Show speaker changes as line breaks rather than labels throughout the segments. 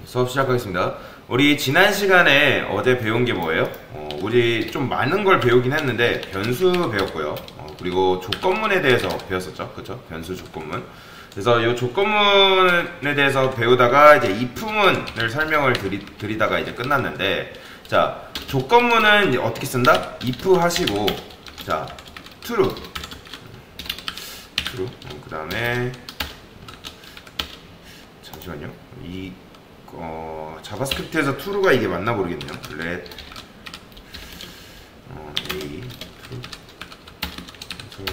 수업 시작하겠습니다. 우리 지난 시간에 어제 배운 게 뭐예요? 우리 좀 많은 걸 배우긴 했는데 변수 배웠고요. 그리고 조건문에 대해서 배웠었죠. 그쵸? 변수 조건문. 그래서 이 조건문에 대해서 배우다가 이제 if문을 설명을 드리다가 이제 끝났는데, 자, 조건문은 이제 어떻게 쓴다? if 하시고, 자, true. 그 다음에, 잠시만요. 자바스크립트에서 true가 이게 맞나 모르겠네요. let a true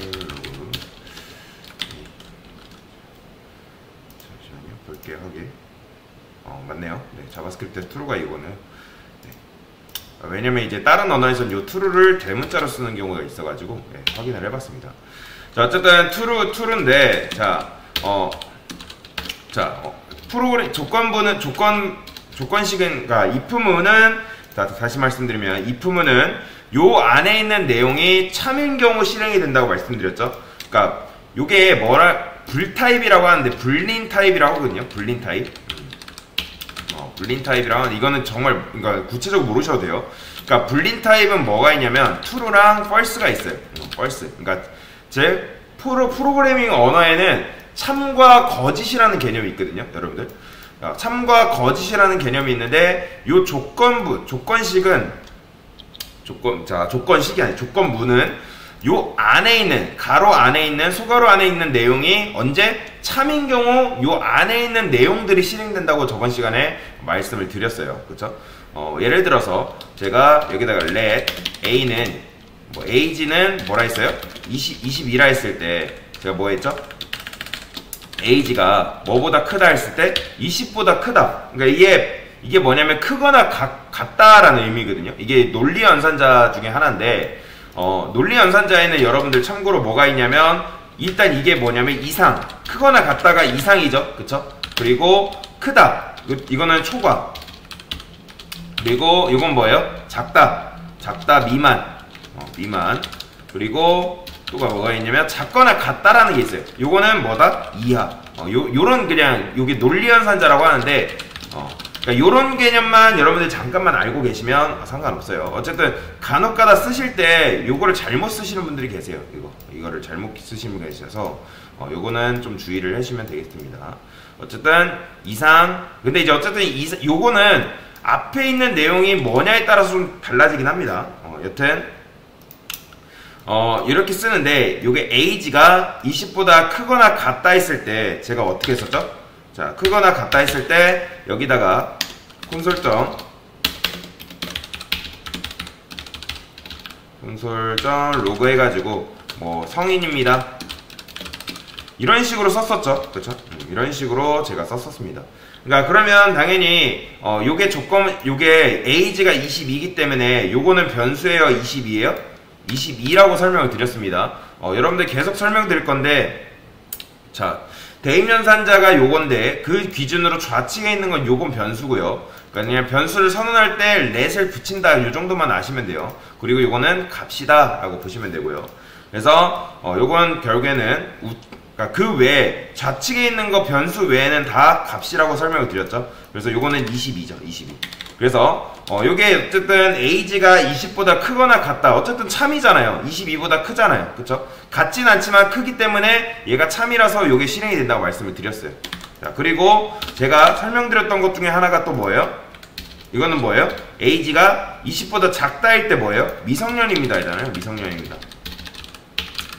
잠시만요. 볼게요. 하게 맞네요. 네, 자바스크립트에서 true가 이거는. 네. 왜냐면 이제 다른 언어에서는 요 true를 대문자로 쓰는 경우가 있어가지고 네, 확인을 해봤습니다. 자, 어쨌든 true인데, 프로그램 조건부는 조건식은, 그러니까 if문은, 다시 말씀드리면 if문은 요 안에 있는 내용이 참인 경우 실행이 된다고 말씀드렸죠. 그러니까 요게 불타입이라고 하는데 불린 타입이라고 하거든요. 불린 타입. 불린 타입이라고 하는데 이거는 정말, 그러니까 구체적으로 모르셔도 돼요. 그러니까 불린 타입은 뭐가 있냐면 true랑 false가 있어요. false. 그러니까 제 프로그래밍 언어에는 참과 거짓이라는 개념이 있거든요, 여러분들. 참과 거짓이라는 개념이 있는데, 요 조건식은, 조건식이 아니라 조건문은 요 안에 있는, 가로 안에 있는, 소가로 안에 있는 내용이 언제 참인 경우 요 안에 있는 내용들이 실행된다고 저번 시간에 말씀을 드렸어요. 그쵸? 예를 들어서 제가 여기다가 let a는, age는 뭐라 했어요? 22라 했을 때, 제가 뭐 했죠? age가 뭐보다 크다 했을 때 20보다 크다. 그러니까 이게 뭐냐면 크거나 같다라는 의미거든요. 이게 논리 연산자 중에 하나인데, 논리 연산자에는 여러분들 참고로 뭐가 있냐면, 일단 이게 뭐냐면 이상, 크거나 같다가 이상이죠. 그쵸? 그리고 크다, 이거는 초과. 그리고 이건 뭐예요? 작다 미만. 미만. 그리고 또가 뭐가 있냐면 작거나 같다라는 게 있어요. 요거는 뭐다? 이하. 요런 그냥 요게 논리연산자라고 하는데, 그러니까 요런 개념만 여러분들 잠깐만 알고 계시면 상관없어요. 어쨌든 간혹가다 쓰실 때 요거를 잘못 쓰시는 분들이 계세요. 이거를 잘못 쓰시는 분이 계셔서 요거는 좀 주의를 해주시면 되겠습니다. 어쨌든 이상. 근데 이제 어쨌든 요거는 앞에 있는 내용이 뭐냐에 따라서 좀 달라지긴 합니다. 여튼 이렇게 쓰는데, 요게 age가 20보다 크거나 같다 했을 때 제가 어떻게 했었죠? 자, 크거나 같다 했을 때 여기다가 콘솔.로그 해가지고 성인입니다 이런 식으로 썼었죠. 그쵸? 이런 식으로 제가 썼었습니다. 그러니까 그러면 당연히 요게 age가 22이기 때문에 요거는 변수예요, 22예요? 22라고 설명을 드렸습니다. 여러분들 계속 설명드릴 건데, 자, 대입연산자가 요건데 그 기준으로 좌측에 있는 건 요건 변수고요. 그러니까 그냥 변수를 선언할 때 let을 붙인다, 요 정도만 아시면 돼요. 그리고 요거는 값이다 라고 보시면 되고요. 그래서 요건 결국에는 그러니까 그 외에 좌측에 있는 거 변수 외에는 다 값이라고 설명을 드렸죠. 그래서 요거는 22죠. 22. 그래서 요게 어쨌든 age가 20보다 크거나 같다. 어쨌든 참이잖아요. 22보다 크잖아요. 그쵸? 같진 않지만 크기 때문에 얘가 참이라서 요게 실행이 된다고 말씀을 드렸어요. 자, 그리고 제가 설명드렸던 것 중에 하나가 또 뭐예요? 이거는 뭐예요? age가 20보다 작다 할 때 뭐예요? 미성년입니다 잖아요. 미성년입니다.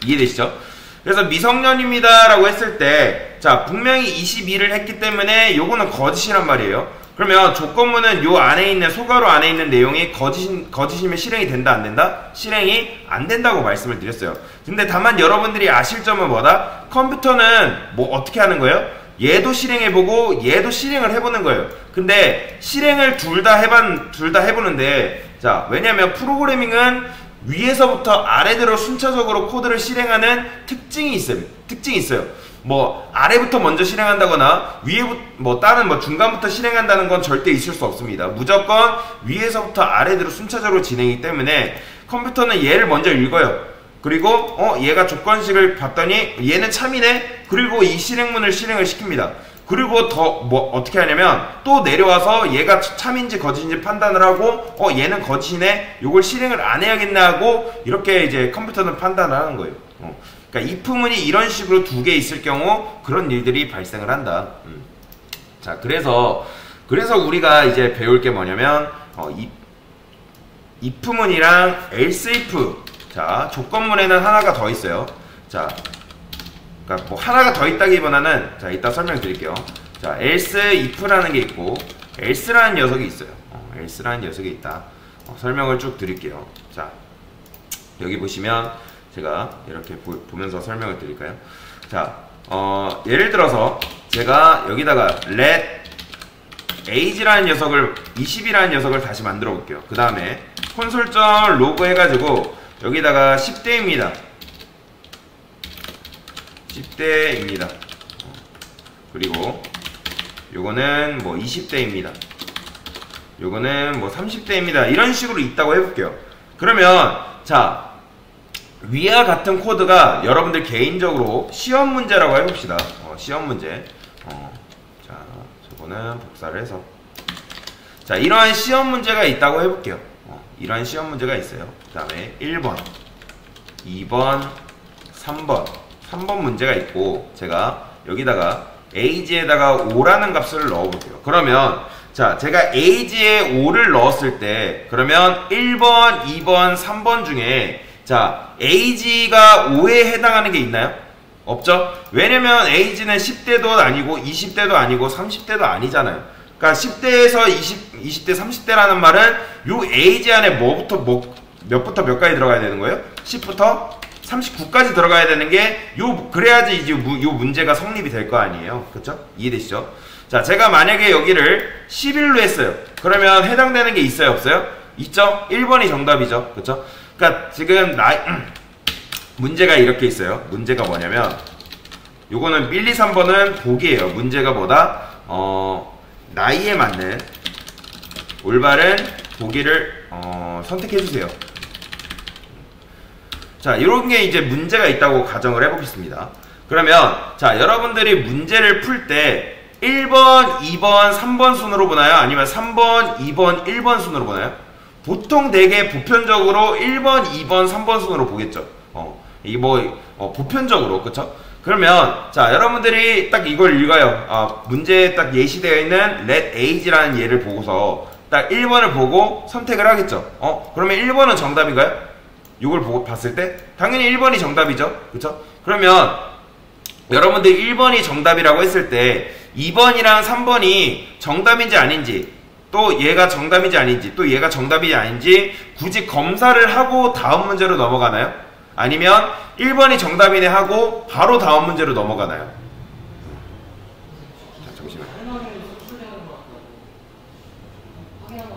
이해되시죠? 그래서 미성년입니다 라고 했을 때, 자, 분명히 22를 했기 때문에 요거는 거짓이란 말이에요. 그러면 조건문은 요 안에 있는, 소괄호 안에 있는 내용이 거짓이면 실행이 된다, 안 된다? 실행이 안 된다고 말씀을 드렸어요. 근데 다만 여러분들이 아실 점은 뭐다? 컴퓨터는 어떻게 하는 거예요? 얘도 실행해보고 얘도 실행을 해보는 거예요. 근데 실행을 둘 다 해보는데, 자, 왜냐면 프로그래밍은 위에서부터 아래대로 순차적으로 코드를 실행하는 특징이 있어요. 아래부터 먼저 실행한다거나 다른 중간부터 실행한다는 건 절대 있을 수 없습니다. 무조건 위에서부터 아래대로 순차적으로 진행이기 때문에 컴퓨터는 얘를 먼저 읽어요. 그리고 얘가 조건식을 봤더니 얘는 참이네. 그리고 이 실행문을 실행을 시킵니다. 그리고 더 뭐 어떻게 하냐면 또 내려와서 얘가 참인지 거짓인지 판단을 하고 얘는 거짓이네, 요걸 실행을 안 해야겠네 하고 이렇게 이제 컴퓨터는 판단을 하는 거예요. 그러니까 if문이 이런 식으로 두 개 있을 경우 그런 일들이 발생을 한다. 자, 그래서 우리가 이제 배울 게 뭐냐면 if문이랑 else if. 자, 조건문에는 하나가 더 있어요. 자, 그러니까 뭐 하나가 더 있다기보다는, 자, 이따 설명드릴게요. 자, else if라는 게 있고 else라는 녀석이 있어요. else라는 녀석이 있다. 설명을 쭉 드릴게요. 자, 여기 보시면 제가 이렇게 보면서 설명을 드릴까요? 자, 예를 들어서 제가 여기다가 let age라는 녀석을 20이라는 녀석을 다시 만들어 볼게요. 그 다음에 콘솔.log 해가지고 여기다가 10대입니다. 10대입니다. 그리고 요거는 뭐 20대입니다. 요거는 뭐 30대입니다. 이런 식으로 있다고 해볼게요. 그러면 자, 위와 같은 코드가 여러분들 개인적으로 시험 문제라고 해봅시다. 시험 문제. 자, 저거는 복사를 해서. 자, 이러한 시험 문제가 있다고 해볼게요. 이러한 시험 문제가 있어요. 그 다음에 1번, 2번, 3번 문제가 있고, 제가 여기다가 age에다가 5라는 값을 넣어볼게요. 그러면 자, 제가 age에 5를 넣었을 때, 그러면 1번, 2번, 3번 중에 자, age가 5에 해당하는 게 있나요? 없죠? 왜냐면 age는 10대도 아니고 20대도 아니고 30대도 아니잖아요. 그러니까 10대에서 20대, 30대라는 말은 요 age 안에 몇부터 몇까지 들어가야 되는 거예요? 10부터 39까지 들어가야 되는 게 그래야지 이제 요 문제가 성립이 될 거 아니에요. 그쵸? 이해되시죠? 자, 제가 만약에 여기를 11로 했어요. 그러면 해당되는 게 있어요, 없어요? 있죠? 1번이 정답이죠. 그쵸? 그러니까 지금 문제가 이렇게 있어요. 문제가 뭐냐면 요거는 1, 2, 3번은 보기예요. 문제가 뭐다? 나이에 맞는 올바른 보기를 선택해주세요. 자, 이런 게 이제 문제가 있다고 가정을 해보겠습니다. 그러면 자, 여러분들이 문제를 풀 때 1번, 2번, 3번 순으로 보나요? 아니면 3번, 2번, 1번 순으로 보나요? 보통 되게 보편적으로 1번, 2번, 3번 순으로 보겠죠. 이게 보편적으로, 그쵸? 그러면, 자, 여러분들이 딱 이걸 읽어요. 문제에 딱 예시되어 있는 let age라는 예를 보고서 딱 1번을 보고 선택을 하겠죠. 그러면 1번은 정답인가요? 이걸 보고 봤을 때? 당연히 1번이 정답이죠. 그쵸? 그러면, 여러분들 1번이 정답이라고 했을 때, 2번이랑 3번이 정답인지 아닌지, 또 얘가 정답인지 아닌지, 또 얘가 정답인지 아닌지 굳이 검사를 하고 다음 문제로 넘어가나요? 아니면 1번이 정답이네 하고 바로 다음 문제로 넘어가나요? 자, 잠시만요.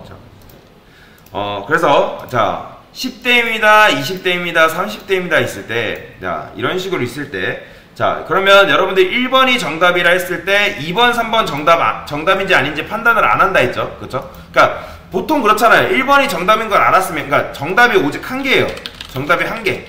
자, 그래서 자, 10대입니다, 20대입니다, 30대입니다 있을 때, 자, 이런 식으로 있을 때, 자, 그러면 여러분들 1번이 정답이라 했을 때 2번, 3번 정답인지 아닌지 판단을 안 한다 했죠. 그쵸? 그러니까 보통 그렇잖아요. 1번이 정답인 걸 알았으면, 그러니까 정답이 오직 한 개예요. 정답이 한 개.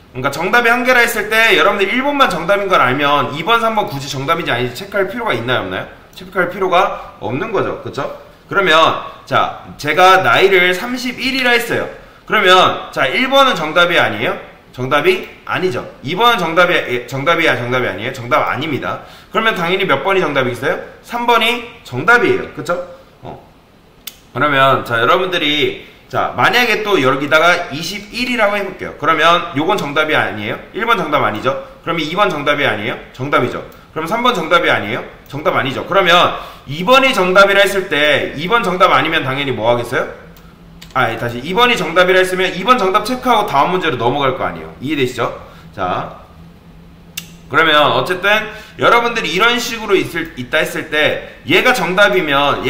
그러니까 정답이 한 개라 했을 때 여러분들 1번만 정답인 걸 알면 2번, 3번 굳이 정답인지 아닌지 체크할 필요가 있나요, 없나요? 체크할 필요가 없는 거죠. 그쵸? 그러면 자, 제가 나이를 31이라 했어요. 그러면 자, 1번은 정답이 아니에요? 정답이 아니죠. 2번은 정답이 아니에요? 정답 아닙니다. 그러면 당연히 몇 번이 정답이겠어요? 3번이 정답이에요. 그쵸? 그러면 자, 여러분들이 자, 만약에 또 여기다가 21이라고 해볼게요. 그러면 요건 정답이 아니에요? 1번 정답 아니죠? 그러면 2번 정답이 아니에요? 정답이죠. 그럼 3번 정답이 아니에요? 정답 아니죠. 그러면 2번이 정답이라 했을 때 2번 정답 아니면 당연히 뭐 하겠어요? 다시 2번이 정답이라 했으면 2번 정답 체크하고 다음 문제로 넘어갈 거 아니에요. 이해되시죠? 자, 그러면 어쨌든 여러분들이 이런 식으로 있다 했을 때 얘가 정답이면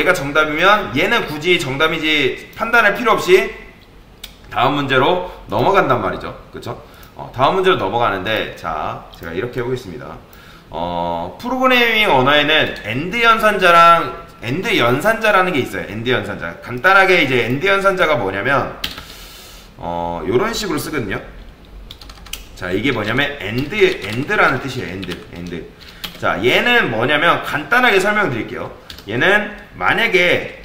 얘는 굳이 정답인지 판단할 필요 없이 다음 문제로 넘어간단 말이죠. 그쵸? 다음 문제로 넘어가는데, 자, 제가 이렇게 해보겠습니다. 프로그래밍 언어에는 AND 연산자라는 게 있어요. AND 연산자. 간단하게 이제 AND 연산자가 뭐냐면 요런 식으로 쓰거든요. 자, 이게 뭐냐면 AND라는 뜻이에요. AND. 자, 얘는 뭐냐면 간단하게 설명드릴게요. 얘는 만약에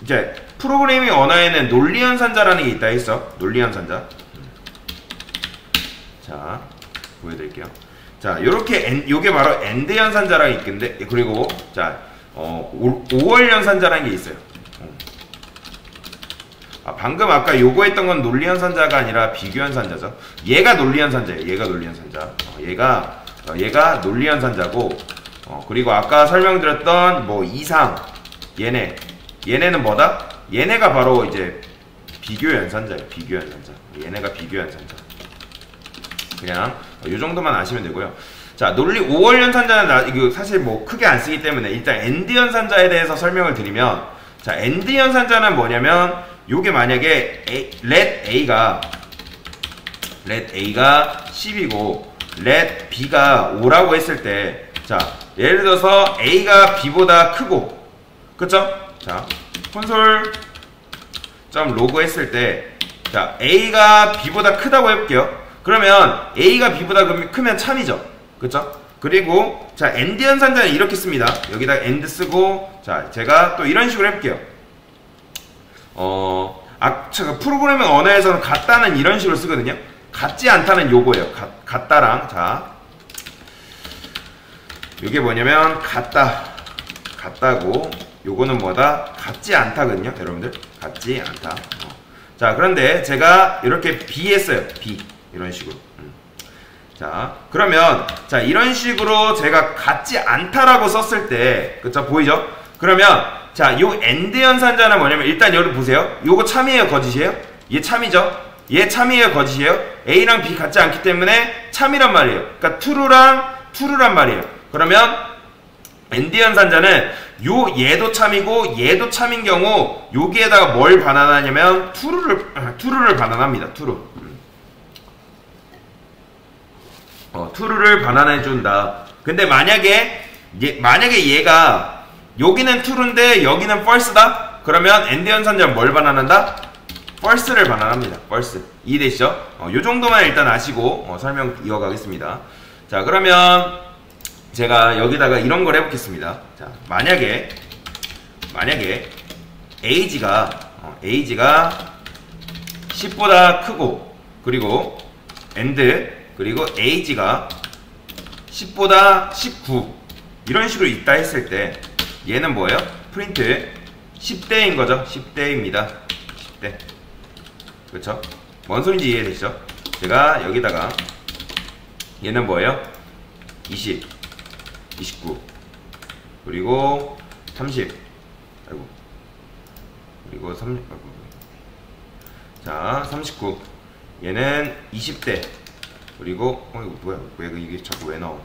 이제 프로그래밍 언어에는 논리연산자라는 게 있다 했어. 논리연산자. 자, 보여드릴게요. 자, 요렇게 요게 바로 엔드 연산자라는 게 있겠는데, 그리고 자, 5월 연산자라는 게 있어요. 방금 아까 요거 했던 건 논리연산자가 아니라 비교연산자죠. 얘가 논리연산자예요. 얘가 논리연산자. 얘가 논리연산자고, 그리고 아까 설명드렸던 뭐 이상, 얘네는 뭐다? 얘네가 바로 이제 비교연산자예요. 비교연산자. 얘네가 비교연산자. 그냥 요 정도만 아시면 되고요. 자, 논리 5월 연산자는 이거 사실 뭐 크게 안 쓰기 때문에 일단 엔드 연산자에 대해서 설명을 드리면, 자, 엔드 연산자는 뭐냐면 요게 만약에 let A가 10이고 let B가 5라고 했을 때, 자, 예를 들어서 A가 B보다 크고, 그쵸? 자, 콘솔.로그 했을 때, 자, A가 B보다 크다고 해볼게요. 그러면 A가 B보다 크면 참이죠. 그쵸? 그리고 자, 엔드 연산자는 이렇게 씁니다. 여기다 엔드 쓰고, 자, 제가 또 이런 식으로 해볼게요. 제가 프로그래밍 언어에서는 같다는 이런 식으로 쓰거든요. 같지 않다는 요거예요. 같다랑, 자, 요게 뭐냐면 같다고, 요거는 뭐다? 같지 않다거든요. 여러분들, 같지 않다. 자, 그런데 제가 이렇게 B 했어요. B. 이런 식으로. 자, 그러면 자, 이런 식으로 제가 같지 않다라고 썼을 때, 그쵸? 보이죠? 그러면 자, 요 엔드 연산자는 뭐냐면 일단 여기 보세요. 요거 참이에요, 거짓이에요? 얘 참이죠? 얘 참이에요, 거짓이에요? A랑 B 같지 않기 때문에 참이란 말이에요. 그러니까 true란 말이에요. 그러면 엔드 연산자는 얘도 참이고 얘도 참인 경우 여기에다가 뭘 반환하냐면 true를 반환합니다. true를 반환해준다. 근데 만약에 얘가 여기는 true인데 여기는 false다? 그러면 엔드 연산자는 뭘 반환한다? false를 반환합니다. false. 이해되시죠? 요 정도만 일단 아시고 설명 이어가겠습니다. 자, 그러면 제가 여기다가 이런 걸 해보겠습니다. 자, 만약에 age가 10보다 크고, 그리고 그리고 age가 10보다 19 이런 식으로 있다 했을 때 얘는 뭐예요? 프린트 10대인 거죠. 10대입니다. 10대. 그렇죠? 뭔 소리인지 이해되시죠? 제가 여기다가 얘는 뭐예요? 20, 29, 그리고 30, 아이고, 그리고 30, 자, 39. 얘는 20대. 그리고 이거 뭐야? 왜 이게 자꾸 왜 나와?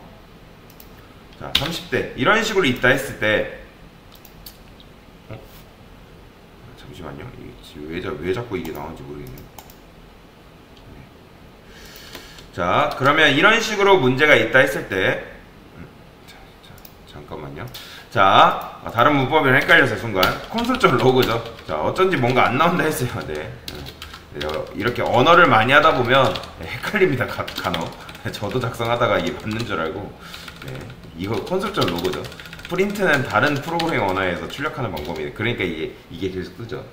자, 30대. 이런 식으로 있다 했을 때, 잠시만요. 이게 왜 자꾸 이게 나오는지 모르겠네요. 자, 그러면 이런 식으로 문제가 있다 했을 때, 잠깐만요. 자, 다른 문법이랑 헷갈려서 순간 콘솔.로그죠. 자, 어쩐지 뭔가 안 나온다 했어요. 네. 이렇게 언어를 많이 하다 보면 헷갈립니다. 간혹. 저도 작성하다가 이게 맞는 줄 알고. 네. 이거 콘솔.로그죠. 프린트는 다른 프로그래밍 언어에서 출력하는 방법이에요. 그러니까 이게 계속 뜨죠.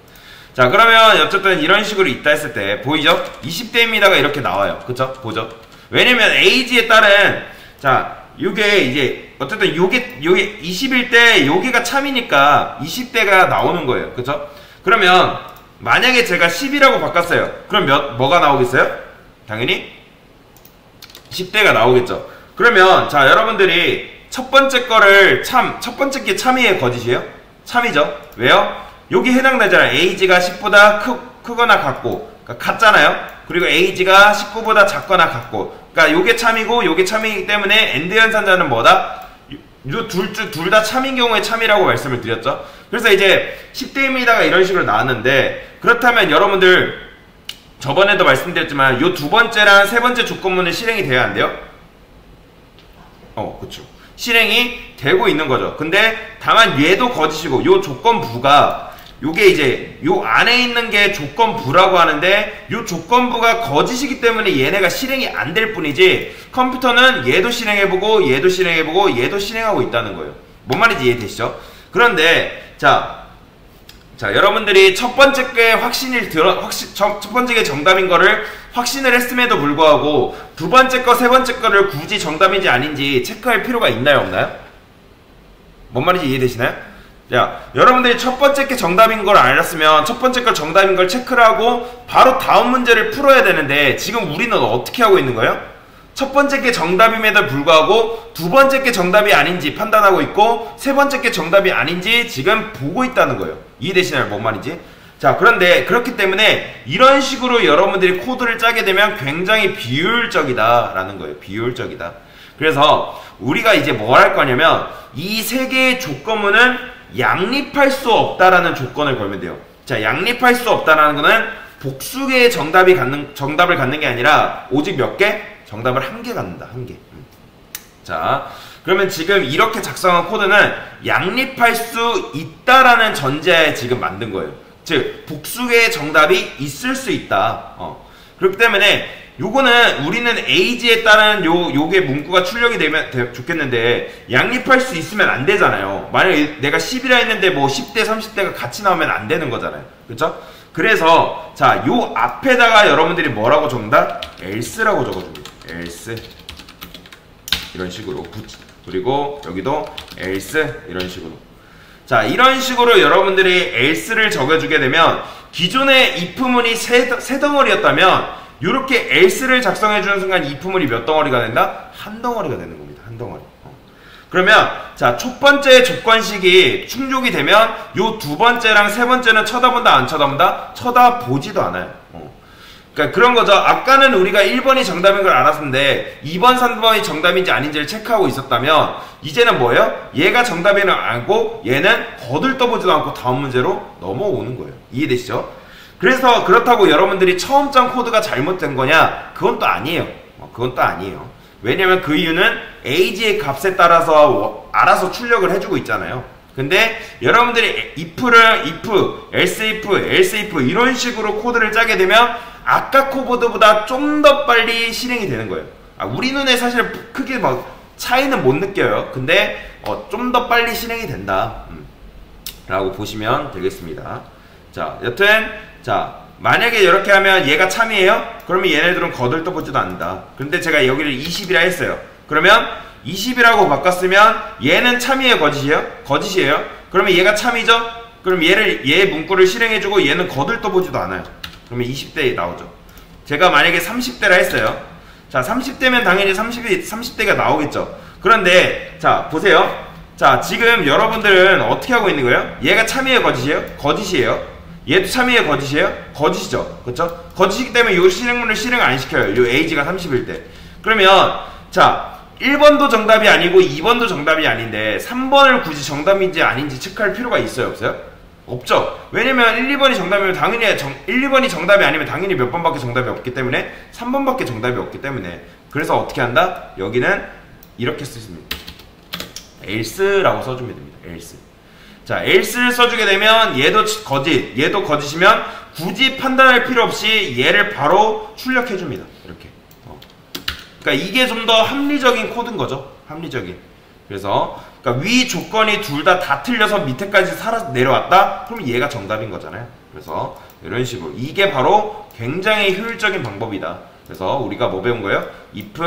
자, 그러면 어쨌든 이런 식으로 있다 했을 때 보이죠? 20대입니다가 이렇게 나와요. 그쵸? 보죠? 왜냐면 age에 따른, 자, 요게 이제 어쨌든 요게 21대 여기가 참이니까 20대가 나오는 거예요. 그쵸? 그러면 만약에 제가 10이라고 바꿨어요. 그럼 뭐가 나오겠어요? 당연히 10대가 나오겠죠. 그러면 자, 여러분들이 첫 번째 게 참이에요, 거짓이에요? 참이죠. 왜요? 여기 해당되잖아요. age가 10보다 크거나 같고, 그러니까 같잖아요. 그리고 age가 19보다 작거나 같고, 그러니까 요게 참이고 요게 참이기 때문에 엔드 연산자는 뭐다? 요 둘 다 참인 경우에 참이라고 말씀을 드렸죠. 그래서 이제 10대입니다가 이런 식으로 나왔는데, 그렇다면 여러분들 저번에도 말씀드렸지만 요 두 번째랑 세 번째 조건문은 실행이 돼야 안 돼요? 그쵸. 실행이 되고 있는 거죠. 근데 다만 얘도 거짓이고 요 조건부가 요게 이제 요 안에 있는 게 조건부라고 하는데 요 조건부가 거짓이기 때문에 얘네가 실행이 안 될 뿐이지 컴퓨터는 얘도 실행해보고 얘도 실행해보고 얘도 실행하고 있다는 거예요. 뭔 말인지 이해되시죠? 그런데 자 여러분들이 첫 번째 게 첫 번째 게 정답인 거를 확신을 했음에도 불구하고 두 번째 거, 세 번째 거를 굳이 정답인지 아닌지 체크할 필요가 있나요, 없나요? 뭔 말인지 이해되시나요? 자, 여러분들이 첫 번째 게 정답인 걸 알았으면 첫 번째 거 정답인 걸 체크를 하고 바로 다음 문제를 풀어야 되는데 지금 우리는 어떻게 하고 있는 거예요? 첫 번째 게 정답임에도 불구하고 두 번째 게 정답이 아닌지 판단하고 있고 세 번째 게 정답이 아닌지 지금 보고 있다는 거예요. 이해되시나요? 뭔 말인지? 자, 그런데 그렇기 때문에 이런 식으로 여러분들이 코드를 짜게 되면 굉장히 비효율적이다 라는 거예요. 비효율적이다. 그래서 우리가 이제 뭘 할 거냐면 이 세 개의 조건문은 양립할 수 없다라는 조건을 걸면 돼요. 자, 양립할 수 없다라는 거는 복수 개의 정답을 갖는 게 아니라 오직 몇 개? 정답을 한 개 갖는다. 한 개. 자, 그러면 지금 이렇게 작성한 코드는 양립할 수 있다라는 전제하에 지금 만든 거예요. 즉 복수 개의 정답이 있을 수 있다. 그렇기 때문에 요거는 우리는 에이지에 따른 요게 문구가 출력이 되면 좋겠는데 양립할 수 있으면 안 되잖아요. 만약에 내가 10이라 했는데 뭐 10대 30대가 같이 나오면 안 되는 거잖아요. 그렇죠? 그래서 자, 요 앞에다가 여러분들이 뭐라고 적는다? else라고 적어줍니다. else 이런 식으로 그리고 여기도 else 이런 식으로. 자, 이런 식으로 여러분들이 else를 적어주게 되면 기존의 if문이 세 덩어리였다면 이렇게 else를 작성해주는 순간 if문이 몇 덩어리가 된다? 한 덩어리가 되는 겁니다. 한 덩어리. 그러면 자, 첫 번째 조건식이 충족이 되면 요 두 번째랑 세 번째는 쳐다본다 안 쳐다본다? 쳐다보지도 않아요. 그러니까 그런 거죠. 아까는 우리가 1번이 정답인 걸 알았는데 2번, 3번이 정답인지 아닌지를 체크하고 있었다면 이제는 뭐예요? 얘가 정답인 걸 알고 얘는 거들떠보지도 않고 다음 문제로 넘어오는 거예요. 이해되시죠? 그래서 그렇다고 여러분들이 처음 짠 코드가 잘못된 거냐? 그건 또 아니에요. 그건 또 아니에요. 왜냐면 그 이유는 age의 값에 따라서 알아서 출력을 해주고 있잖아요. 근데 여러분들이 if, else if 이런 식으로 코드를 짜게 되면 아까 코드보다 좀 더 빨리 실행이 되는 거예요. 우리 눈에 사실 크게 막 차이는 못 느껴요. 근데 좀 더 빨리 실행이 된다 라고 보시면 되겠습니다. 자, 여튼 자, 만약에 이렇게 하면 얘가 참이에요? 그러면 얘네들은 거들떠보지도 않는다. 근데 제가 여기를 20이라 했어요. 그러면 20이라고 바꿨으면 얘는 참이에요? 거짓이에요? 거짓이에요? 그러면 얘가 참이죠? 그럼 얘 문구를 실행해주고 얘는 거들떠보지도 않아요. 그러면 20대 나오죠. 제가 만약에 30대라 했어요. 자, 30대면 당연히 30대가 나오겠죠. 그런데 자, 보세요. 자, 지금 여러분들은 어떻게 하고 있는 거예요? 얘가 참이에요? 거짓이에요? 거짓이에요. 얘도 참이에요? 거짓이에요? 거짓이죠. 그렇죠? 거짓이기 때문에 이 실행문을 실행 안 시켜요. 이 age가 30일 때. 그러면 자, 1번도 정답이 아니고 2번도 정답이 아닌데 3번을 굳이 정답인지 아닌지 체크할 필요가 있어요? 없어요? 없죠. 왜냐면 1, 2번이 정답이면 당연히 1, 2번이 정답이 아니면 당연히 몇 번밖에 정답이 없기 때문에 3번밖에 정답이 없기 때문에 그래서 어떻게 한다? 여기는 이렇게 쓰십니다. else라고 써주면 됩니다. else. 자, else를 써주게 되면 얘도 거짓, 얘도 거짓이면 굳이 판단할 필요 없이 얘를 바로 출력해줍니다. 이렇게. 그러니까 이게 좀 더 합리적인 코드인 거죠. 합리적인. 그래서 그러니까 위 조건이 둘 다 틀려서 밑에까지 내려왔다? 그럼 얘가 정답인 거잖아요. 그래서 이런 식으로 이게 바로 굉장히 효율적인 방법이다. 그래서 우리가 뭐 배운 거예요? if,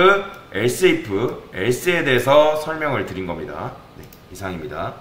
else if, else에 대해서 설명을 드린 겁니다. 네, 이상입니다.